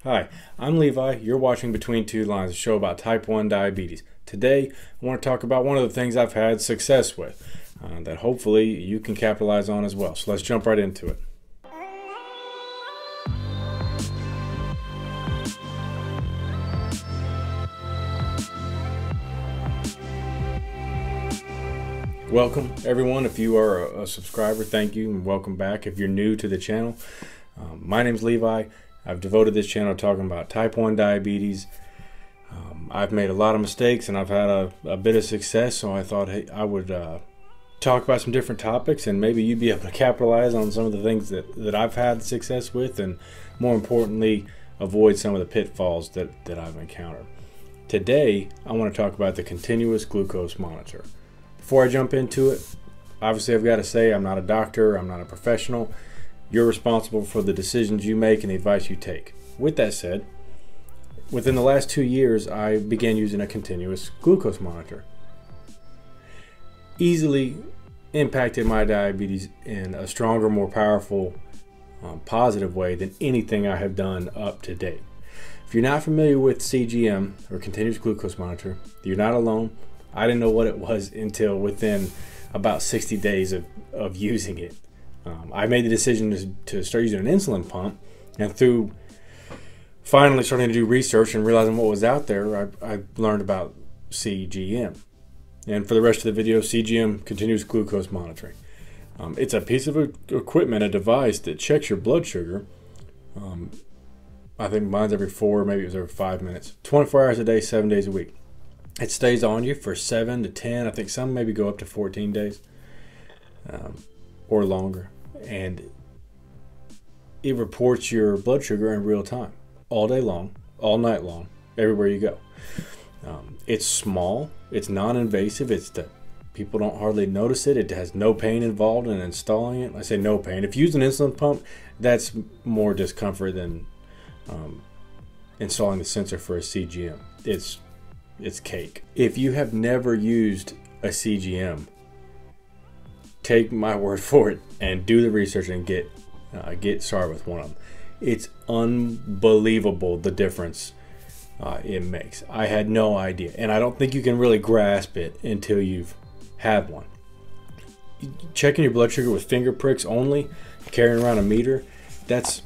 Hi, I'm Levi. You're watching Between Two Lines, a show about type 1 diabetes. Today, I want to talk about one of the things I've had success with that hopefully you can capitalize on as well. So let's jump right into it. Welcome, everyone. If you are a subscriber, thank you and welcome back. If you're new to the channel, my name's Levi. I've devoted this channel to talking about type 1 diabetes. I've made a lot of mistakes and I've had a bit of success, so I thought, hey, I would talk about some different topics and maybe you'd be able to capitalize on some of the things that I've had success with, and more importantly, avoid some of the pitfalls that I've encountered. Today, I want to talk about the continuous glucose monitor. Before I jump into it, obviously I've got to say I'm not a doctor, I'm not a professional. You're responsible for the decisions you make and the advice you take. With that said, within the last 2 years, I began using a continuous glucose monitor. Easily impacted my diabetes in a stronger, more powerful, positive way than anything I have done up to date. If you're not familiar with CGM, or continuous glucose monitor, you're not alone. I didn't know what it was until within about 60 days of using it. I made the decision to start using an insulin pump, and through finally starting to do research and realizing what was out there, I learned about CGM. And for the rest of the video, CGM, continuous glucose monitoring. It's a piece of equipment, a device that checks your blood sugar. I think mine's every 4, maybe it was every 5 minutes. 24 hours a day, 7 days a week. It stays on you for 7 to 10, I think some maybe go up to 14 days or longer. And it reports your blood sugar in real time, all day long, all night long, everywhere you go. It's small, it's non-invasive, people don't hardly notice it. It has no pain involved in installing it. I say no pain. If you use an insulin pump, that's more discomfort than installing the sensor for a CGM. It's cake. If you have never used a CGM, take my word for it and do the research and get started with one of them. It's unbelievable the difference it makes. I had no idea, and I don't think you can really grasp it until you've had one. Checking your blood sugar with finger pricks only, carrying around a meter, that's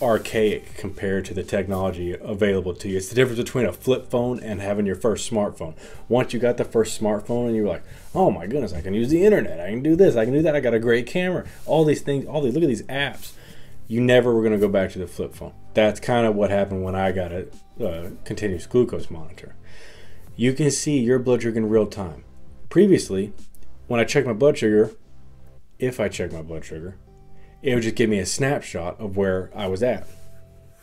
archaic compared to the technology available to you. It's the difference between a flip phone and having your first smartphone. Once you got the first smartphone and you're like, oh my goodness, I can use the internet, I can do this, I can do that, I got a great camera, all these things, look at these apps. You never were going to go back to the flip phone. That's kind of what happened when I got a continuous glucose monitor. You can see your blood sugar in real time. Previously, when I checked my blood sugar, if I checked my blood sugar, it would just give me a snapshot of where I was at.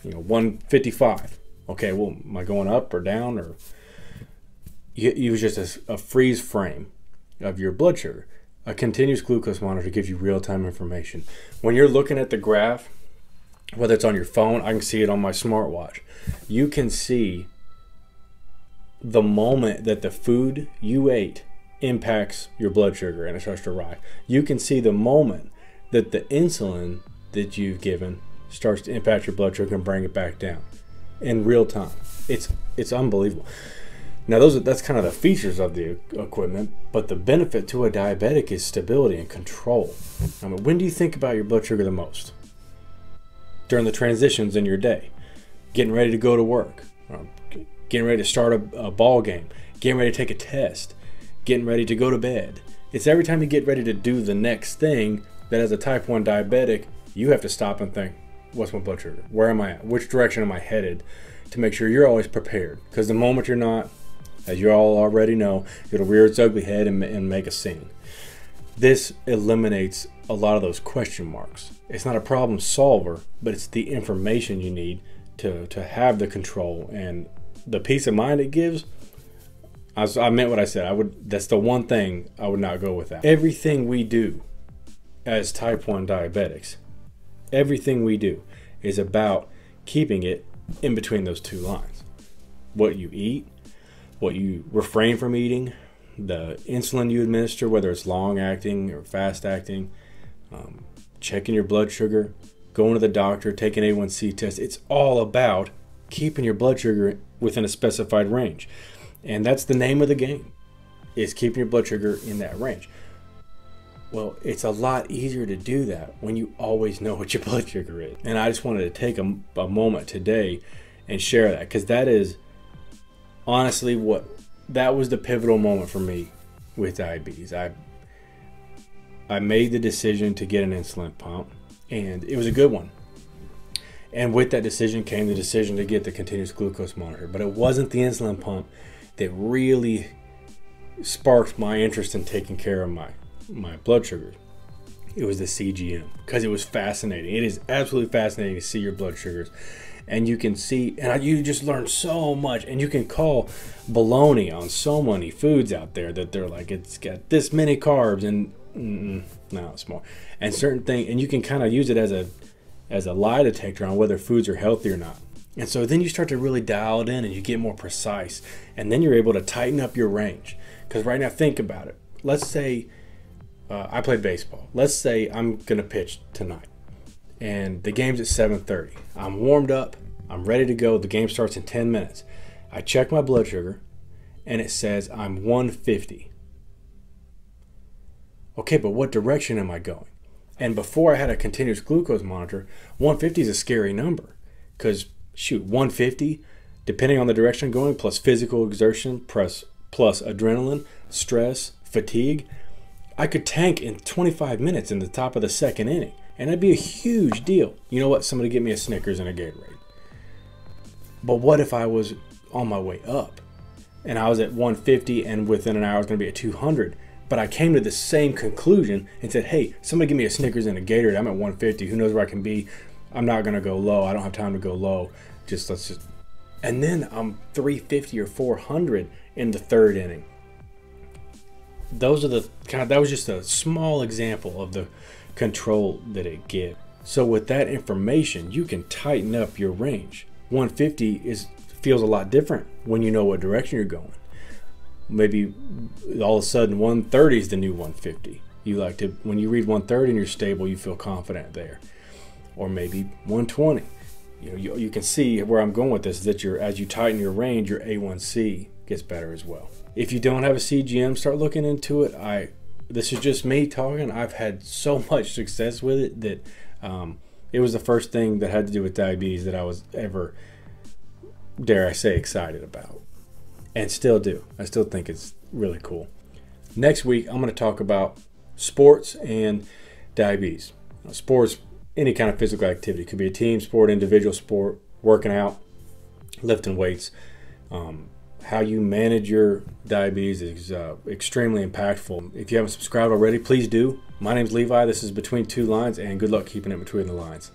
155. Okay, well, am I going up or down? Or it was just a freeze frame of your blood sugar. A continuous glucose monitor gives you real-time information. When you're looking at the graph, whether it's on your phone, I can see it on my smartwatch. You can see the moment that the food you ate impacts your blood sugar and it starts to rise. You can see the moment that the insulin that you've given starts to impact your blood sugar and bring it back down in real time. It's unbelievable. Now that's kind of the features of the equipment, but the benefit to a diabetic is stability and control. I mean, when do you think about your blood sugar the most? During the transitions in your day, getting ready to go to work, getting ready to start a ball game, getting ready to take a test, getting ready to go to bed. It's every time you get ready to do the next thing that as a type 1 diabetic, you have to stop and think, what's my blood sugar? Where am I at? Which direction am I headed? To make sure you're always prepared. Because the moment you're not, as you all already know, it'll rear its ugly head and make a scene. This eliminates a lot of those question marks. It's not a problem solver, but it's the information you need to have the control and the peace of mind it gives. I meant what I said. That's the one thing I would not go without. Everything we do as type 1 diabetics, everything we do is about keeping it in between those two lines. What you eat, what you refrain from eating, the insulin you administer, whether it's long acting or fast acting, checking your blood sugar, going to the doctor, taking A1C test. It's all about keeping your blood sugar within a specified range. And that's the name of the game, is keeping your blood sugar in that range. Well, it's a lot easier to do that when you always know what your blood sugar is. And I just wanted to take a moment today and share that, because that is honestly that was the pivotal moment for me with diabetes. I made the decision to get an insulin pump, and it was a good one. And with that decision came the decision to get the continuous glucose monitor. But it wasn't the insulin pump that really sparked my interest in taking care of my blood sugar. It was the CGM, because it was fascinating. It is absolutely fascinating to see your blood sugars. And you can see, and you just learn so much. And you can call baloney on so many foods out there that they're like, it's got this many carbs, and no, it's more. And certain things, and you can kind of use it as a lie detector on whether foods are healthy or not. And so then you start to really dial it in, and you get more precise. And then you're able to tighten up your range. Because right now, think about it. Let's say I play baseball. Let's say I'm going to pitch tonight, and the game's at 7:30. I'm warmed up. I'm ready to go. The game starts in 10 minutes. I check my blood sugar, and it says I'm 150. Okay, but what direction am I going? And before I had a continuous glucose monitor, 150 is a scary number, because shoot, 150, depending on the direction I'm going, plus physical exertion, plus adrenaline, stress, fatigue, I could tank in 25 minutes in the top of the second inning, and that'd be a huge deal. You know what? Somebody get me a Snickers and a Gatorade. But what if I was on my way up, and I was at 150, and within an hour I was going to be at 200? But I came to the same conclusion and said, hey, somebody give me a Snickers and a Gatorade. I'm at 150. Who knows where I can be? I'm not going to go low. I don't have time to go low. And then I'm 350 or 400 in the third inning. That was just a small example of the control that it gives. So with that information, you can tighten up your range. 150 feels a lot different when you know what direction you're going. Maybe all of a sudden 130 is the new 150. When you read 130 and you're stable, you feel confident there. Or maybe 120. You can see where I'm going with this, is that as you tighten your range, your A1C gets better as well. If you don't have a CGM, start looking into it. This is just me talking. I've had so much success with it that it was the first thing that had to do with diabetes that I was ever, dare I say, excited about. And still do. I still think it's really cool. Next week, I'm going to talk about sports and diabetes. Sports, any kind of physical activity. It could be a team sport, individual sport, working out, lifting weights. How you manage your diabetes is extremely impactful. If you haven't subscribed already, please do. My name's Levi. This is Between Two Lines, and good luck keeping it between the lines.